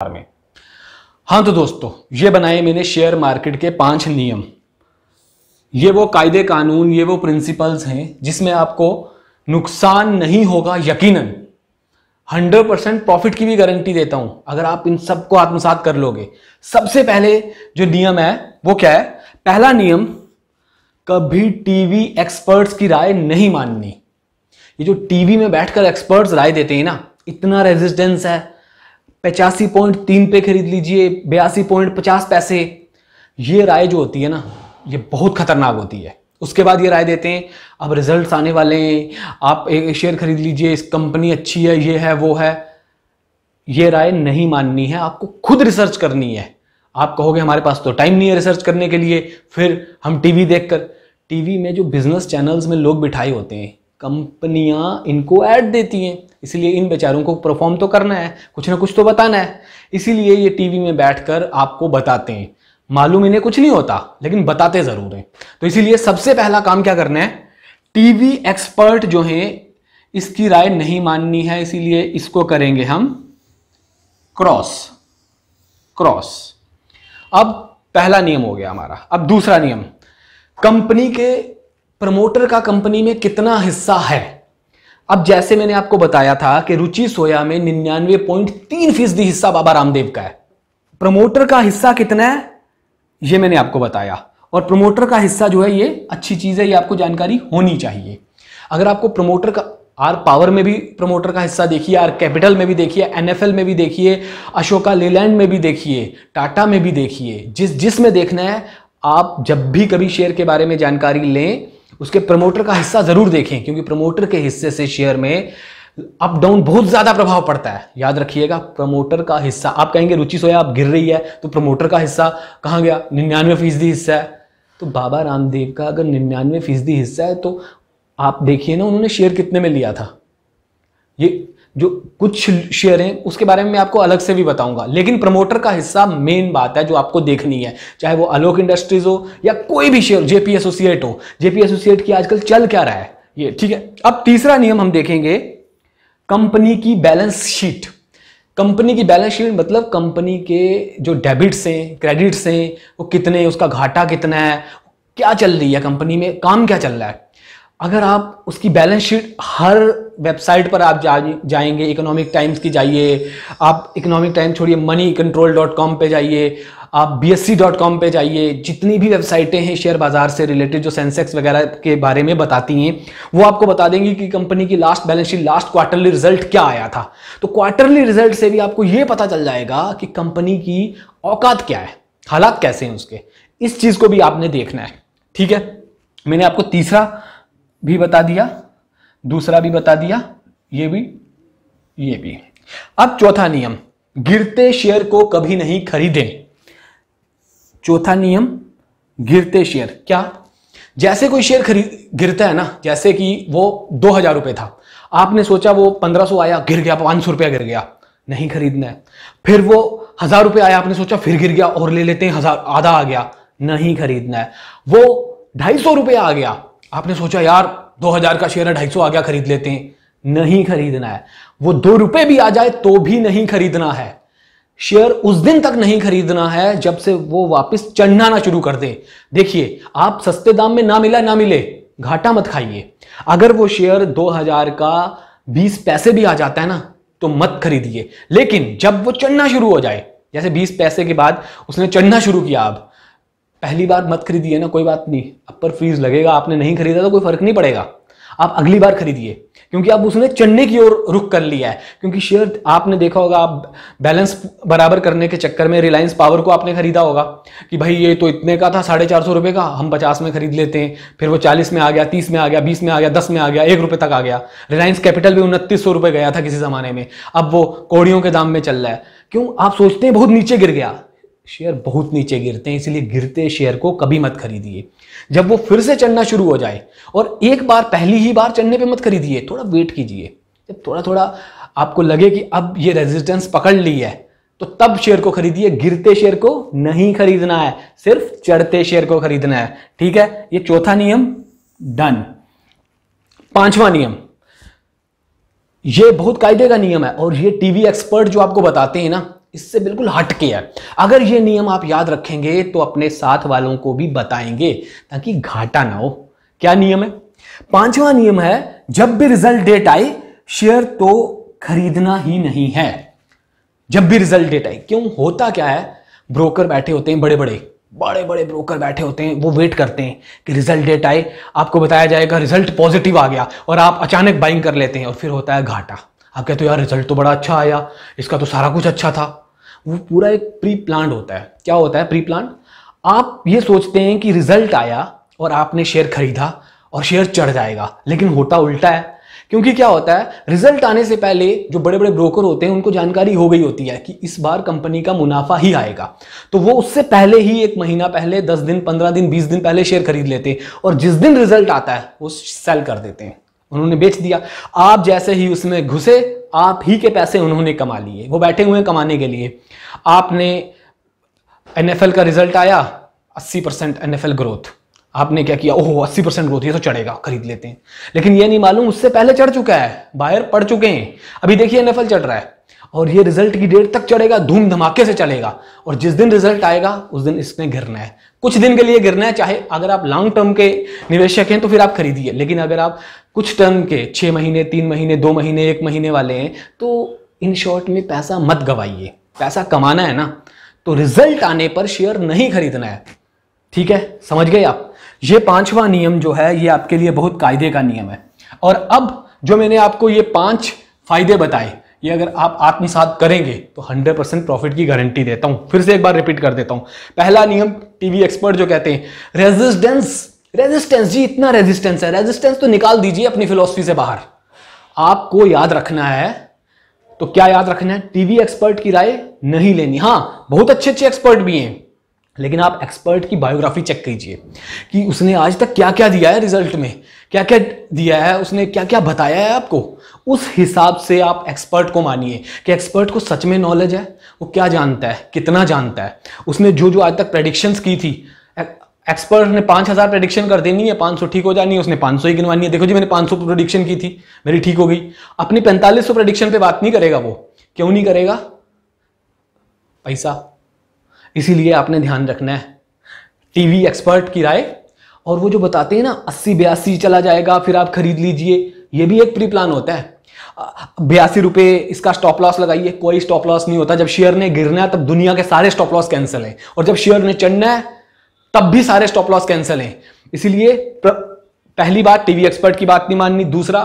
में। हाँ तो दोस्तों, ये बनाए मैंने शेयर मार्केट के 5 नियम। ये वो कायदे कानून, ये वो प्रिंसिपल्स हैं जिसमें आपको नुकसान नहीं होगा, यकीनन 100% प्रॉफिट की भी गारंटी देता हूं अगर आप इन सबको आत्मसात कर लोगे। सबसे पहले जो नियम है वो क्या है? पहला नियम, कभी टीवी एक्सपर्ट्स की राय नहीं माननी। ये जो टीवी में बैठकर एक्सपर्ट्स राय देते हैं ना, इतना रेजिस्टेंस है, 85.3 पे खरीद लीजिए, 82.50 पैसे, ये राय जो होती है ना, ये बहुत खतरनाक होती है। उसके बाद ये राय देते हैं अब रिजल्ट्स आने वाले हैं, आप एक शेयर खरीद लीजिए, इस कंपनी अच्छी है, ये है वो है। ये राय नहीं माननी है, आपको खुद रिसर्च करनी है। आप कहोगे हमारे पास तो टाइम नहीं है रिसर्च करने के लिए, फिर हम टीवी देखकर, टीवी में जो बिजनेस चैनल्स में लोग बिठाए होते हैं, कंपनियां इनको ऐड देती हैं, इसलिए इन बेचारों को परफॉर्म तो करना है, कुछ ना कुछ तो बताना है, इसीलिए ये टीवी में बैठकर आपको बताते हैं। मालूम इन्हें कुछ नहीं होता लेकिन बताते जरूर हैं। तो इसीलिए सबसे पहला काम क्या करना है, टीवी एक्सपर्ट जो हैं इसकी राय नहीं माननी है, इसीलिए इसको करेंगे हम क्रॉस। अब पहला नियम हो गया हमारा। अब दूसरा नियम, कंपनी के प्रमोटर का कंपनी में कितना हिस्सा है। अब जैसे मैंने आपको बताया था कि रुचि सोया में 99.3% हिस्सा बाबा रामदेव का है। प्रमोटर का हिस्सा कितना है ये मैंने आपको बताया, और प्रमोटर का हिस्सा जो है ये अच्छी चीज है, ये आपको जानकारी होनी चाहिए। अगर आपको प्रमोटर का, आर पावर में भी प्रमोटर का हिस्सा देखिए, आर कैपिटल में भी देखिए, एनएफएल में भी देखिए, अशोका लेलैंड में भी देखिए, टाटा में भी देखिए, जिसमें देखना है। आप जब भी कभी शेयर के बारे में जानकारी लें, उसके प्रमोटर का हिस्सा जरूर देखें, क्योंकि प्रमोटर के हिस्से से शेयर में अप डाउन बहुत ज्यादा प्रभाव पड़ता है। याद रखिएगा, प्रमोटर का हिस्सा। आप कहेंगे रुचि सोया आप गिर रही है तो प्रमोटर का हिस्सा कहां गया? 99% हिस्सा है। तो बाबा रामदेव का अगर 99% हिस्सा है तो आप देखिए ना, उन्होंने शेयर कितने में लिया था। ये जो कुछ शेयर हैं उसके बारे में मैं आपको अलग से भी बताऊंगा, लेकिन प्रमोटर का हिस्सा मेन बात है जो आपको देखनी है, चाहे वो आलोक इंडस्ट्रीज हो या कोई भी शेयर, जेपी एसोसिएट हो। जेपी एसोसिएट की आजकल चल क्या रहा है ये, ठीक है। अब तीसरा नियम हम देखेंगे, कंपनी की बैलेंस शीट। कंपनी की बैलेंस शीट मतलब कंपनी के जो डेबिट्स हैं, क्रेडिट्स हैं, वो कितने, उसका घाटा कितना है, क्या चल रही है कंपनी में, काम क्या चल रहा है। अगर आप उसकी बैलेंस शीट, हर वेबसाइट पर आप जाएंगे, इकोनॉमिक टाइम्स की जाइए, आप इकोनॉमिक टाइम्स छोड़िए, moneycontrol.com पे जाइए, आप bsc.com पे जाइए, जितनी भी वेबसाइटें हैं शेयर बाजार से रिलेटेड जो सेंसेक्स वगैरह के बारे में बताती हैं, वो आपको बता देंगी कि कंपनी की last balance sheet, last quarterly result क्या आया था। तो क्वार्टरली रिजल्ट से भी आपको ये पता चल जाएगा कि कंपनी की औकात क्या है, हालात कैसे हैं उसके। इस चीज को भी आपने देखना है, ठीक है। मैंने आपको तीसरा भी बता दिया, दूसरा भी बता दिया, ये भी। अब चौथा नियम, गिरते शेयर को कभी नहीं खरीदें। चौथा नियम, गिरते शेयर। क्या? जैसे कोई शेयर गिरता है ना, जैसे कि वो 2000 रुपए था, आपने सोचा वो 1500 आया, गिर गया, 500 रुपया गिर गया, नहीं खरीदना है। फिर वो 1000 रुपये आया, आपने सोचा फिर गिर गया और ले लेते हैं, 1000 आधा आ गया, नहीं खरीदना है। वो 250 रुपये आ गया, आपने सोचा यार 2000 का शेयर है, 250 आ गया, खरीद लेते हैं, नहीं खरीदना है। वो 2 रुपए भी आ जाए तो भी नहीं खरीदना है। शेयर उस दिन तक नहीं खरीदना है जब से वो वापस चढ़ना ना शुरू कर दे। देखिए, आप सस्ते दाम में ना मिले, घाटा मत खाइए। अगर वो शेयर 2000 का 20 पैसे भी आ जाता है ना, तो मत खरीदिए। लेकिन जब वो चढ़ना शुरू हो जाए, जैसे 20 पैसे के बाद उसने चढ़ना शुरू किया, अब पहली बार मत खरीदिए ना, कोई बात नहीं, अपर फ्रीज लगेगा, आपने नहीं खरीदा तो कोई फर्क नहीं पड़ेगा, आप अगली बार खरीदिए, क्योंकि आप उसने चढ़ने की ओर रुख कर लिया है। क्योंकि शेयर आपने देखा होगा, आप बैलेंस बराबर करने के चक्कर में रिलायंस पावर को आपने खरीदा होगा कि भाई ये तो इतने का था, 450 रुपये का, हम 50 में खरीद लेते हैं। फिर वो 40 में आ गया, 30 में आ गया, 20 में आ गया, 10 में आ गया, 1 रुपये तक आ गया। रिलायंस कैपिटल भी 2900 रुपये गया था किसी जमाने में, अब वो कौड़ियों के दाम में चल रहा है। क्यों? आप सोचते हैं बहुत नीचे गिर गया, शेयर बहुत नीचे गिरते हैं, इसलिए गिरते शेयर को कभी मत खरीदिए। जब वो फिर से चढ़ना शुरू हो जाए, और एक बार पहली ही बार चढ़ने पे मत खरीदिए, थोड़ा वेट कीजिए। जब थोड़ा थोड़ा आपको लगे कि अब ये रेजिस्टेंस पकड़ ली है, तो तब शेयर को खरीदिए। गिरते शेयर को नहीं खरीदना है, सिर्फ चढ़ते शेयर को खरीदना है, ठीक है। ये चौथा नियम डन। पांचवा नियम, ये बहुत कायदे का नियम है, और ये टीवी एक्सपर्ट जो आपको बताते हैं ना, इससे बिल्कुल हटके है। अगर ये नियम आप याद रखेंगे तो अपने साथ वालों को भी बताएंगे ताकि घाटा ना हो। क्या नियम है? पांचवा नियम है, जब भी रिजल्ट डेट आए शेयर तो खरीदना ही नहीं है। जब भी रिजल्ट डेट आए, क्यों होता क्या है, ब्रोकर बैठे होते हैं, बड़े बड़े ब्रोकर बैठे होते हैं, वो वेट करते हैं कि रिजल्ट डेट आए, आपको बताया जाएगा रिजल्ट पॉजिटिव आ गया और आप अचानक बाइंग कर लेते हैं और फिर होता है घाटा। आप कहते हो यार रिजल्ट तो बड़ा अच्छा आया, इसका तो सारा कुछ अच्छा था। वो पूरा एक प्री प्लान्ड होता है। क्या होता है प्री प्लान? आप ये सोचते हैं कि रिजल्ट आया और आपने शेयर खरीदा और शेयर चढ़ जाएगा, लेकिन होता उल्टा है। क्योंकि क्या होता है, रिजल्ट आने से पहले जो बड़े बड़े ब्रोकर होते हैं उनको जानकारी हो गई होती है कि इस बार कंपनी का मुनाफा ही आएगा, तो वो उससे पहले ही 1 महीना पहले, 10 दिन, 15 दिन, 20 दिन पहले शेयर खरीद लेते हैं और जिस दिन रिजल्ट आता है वो सेल कर देते हैं। उन्होंने बेच दिया। आप जैसे ही उसमें घुसे, आप ही के पैसे उन्होंने कमा लिए। वो बैठे हुए हैं कमाने के लिए। आपने NFL का रिजल्ट आया, 80% NFL ग्रोथ, आपने क्या किया, ओहो 80% ग्रोथ, ये तो चढ़ेगा, खरीद लेते हैं। लेकिन ये नहीं मालूम उससे पहले चढ़ चुका है, बायर पड़ चुके हैं। अभी देखिए NFL चढ़ रहा है और ये रिजल्ट की डेट तक चढ़ेगा, धूम धमाके से चलेगा और जिस दिन रिजल्ट आएगा उस दिन इसने गिरना है। कुछ दिन के लिए गिरना है, चाहे अगर आप लॉन्ग टर्म के निवेशक हैं तो फिर आप खरीदिए, लेकिन अगर आप कुछ टर्म के 6 महीने, 3 महीने, 2 महीने, 1 महीने वाले हैं तो इन शॉर्ट में पैसा मत गवाइए। पैसा कमाना है ना, तो रिजल्ट आने पर शेयर नहीं खरीदना है। ठीक है, समझ गए आप? ये पांचवा नियम जो है ये आपके लिए बहुत कायदे का नियम है। और अब जो मैंने आपको ये 5 फायदे बताए, ये अगर आप आत्मसात करेंगे तो 100% प्रॉफिट की गारंटी देता हूं। फिर से एक बार रिपीट कर देता हूं। पहला नियम, टीवी एक्सपर्ट जो कहते हैं, रेजिस्टेंस जी, इतना रेजिस्टेंस है, रेजिस्टेंस तो निकाल दीजिए अपनी फिलॉसफी से बाहर। आपको याद रखना है, तो क्या याद रखना है? टीवी एक्सपर्ट की राय नहीं लेनी। हां, बहुत अच्छे एक्सपर्ट भी हैं, लेकिन आप एक्सपर्ट की बायोग्राफी चेक कीजिए कि उसने आज तक क्या क्या दिया है, रिजल्ट में क्या क्या दिया है, उसने क्या क्या बताया है आपको। उस हिसाब से आप एक्सपर्ट को मानिए कि एक्सपर्ट को सच में नॉलेज है, वो क्या जानता है, कितना जानता है। उसने जो आज तक प्रेडिक्शंस की थी, एक्सपर्ट ने 5000 प्रेडिक्शन कर देनी है, 500 ठीक हो जानी है, उसने 500 ही गिनवानी है। देखो जी, मैंने 500 प्रेडिक्शन की थी, मेरी ठीक हो गई। अपनी 4500 प्रेडिक्शन पे बात नहीं करेगा वो। क्यों नहीं करेगा? पैसा। इसीलिए आपने ध्यान रखना है टीवी एक्सपर्ट की राय। और वो जो बताते हैं ना 80-82 चला जाएगा फिर आप खरीद लीजिए, ये भी एक प्री प्लान होता है। 82 रुपए इसका स्टॉप लॉस लगाइए, कोई स्टॉप लॉस नहीं होता। जब शेयर ने गिरना है तब दुनिया के सारे स्टॉप लॉस कैंसिल हैं, और जब शेयर ने चढ़ना है तब भी सारे स्टॉप लॉस कैंसिल हैं। इसीलिए पहली बात, टीवी एक्सपर्ट की बात नहीं माननी। दूसरा,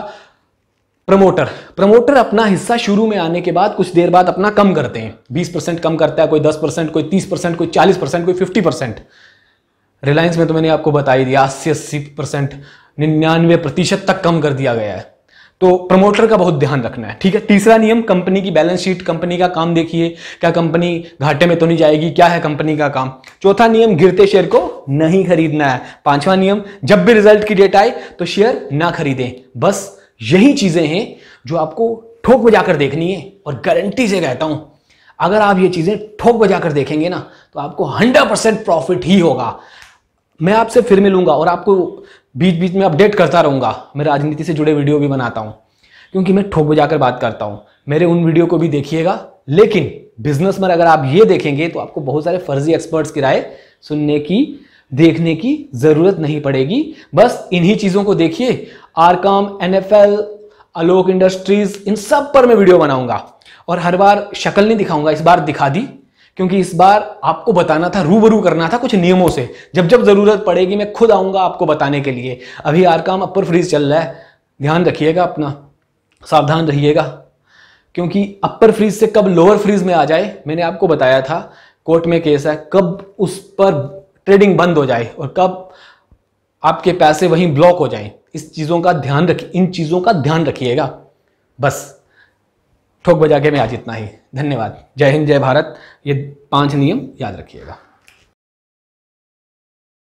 प्रमोटर अपना हिस्सा शुरू में आने के बाद कुछ देर बाद अपना कम करते हैं। 20% कम करता है, कोई 10%, कोई 30%, कोई 40%, कोई 50%। रिलायंस में तो मैंने आपको बता ही दिया, 80% 99% तक कम कर दिया गया है। तो प्रमोटर का बहुत ध्यान रखना है। ठीक है। तीसरा नियम, कंपनी की बैलेंस शीट, कंपनी का काम देखिए, क्या कंपनी घाटे में तो नहीं जाएगी, क्या है कंपनी का काम। चौथा नियम, गिरते शेयर को नहीं खरीदना है। पांचवा नियम, जब भी रिजल्ट की डेट आए तो शेयर ना खरीदें। बस यही चीजें हैं जो आपको ठोक बजाकर देखनी है, और गारंटी से कहता हूं अगर आप ये चीजें ठोक बजाकर देखेंगे ना तो आपको 100% प्रॉफिट ही होगा। मैं आपसे फिर मिलूंगा और आपको बीच बीच में अपडेट करता रहूंगा। मैं राजनीति से जुड़े वीडियो भी बनाता हूं क्योंकि मैं ठोक बजाकर बात करता हूं। मेरे उन वीडियो को भी देखिएगा। लेकिन बिजनेस में अगर आप ये देखेंगे तो आपको बहुत सारे फर्जी एक्सपर्ट्स की राय सुनने की, देखने की जरूरत नहीं पड़ेगी। बस इन्हीं चीजों को देखिए। आरकॉम, NFL, आलोक इंडस्ट्रीज, इन सब पर मैं वीडियो बनाऊंगा। और हर बार शक्ल नहीं दिखाऊंगा, इस बार दिखा दी क्योंकि इस बार आपको बताना था, रूबरू करना था कुछ नियमों से। जब जब जरूरत पड़ेगी मैं खुद आऊंगा आपको बताने के लिए। अभी आरकॉम अपर फ्रीज चल रहा है, ध्यान रखिएगा अपना, सावधान रहिएगा, क्योंकि अपर फ्रीज से कब लोअर फ्रीज में आ जाए, मैंने आपको बताया था कोर्ट में केस है, कब उस पर ट्रेडिंग बंद हो जाए और कब आपके पैसे वहीं ब्लॉक हो जाएं। इस चीजों का ध्यान रखिए, इन चीजों का ध्यान रखिएगा। बस ठोक बजा के मैं आज इतना ही। धन्यवाद। जय हिंद, जय भारत। ये 5 नियम याद रखिएगा।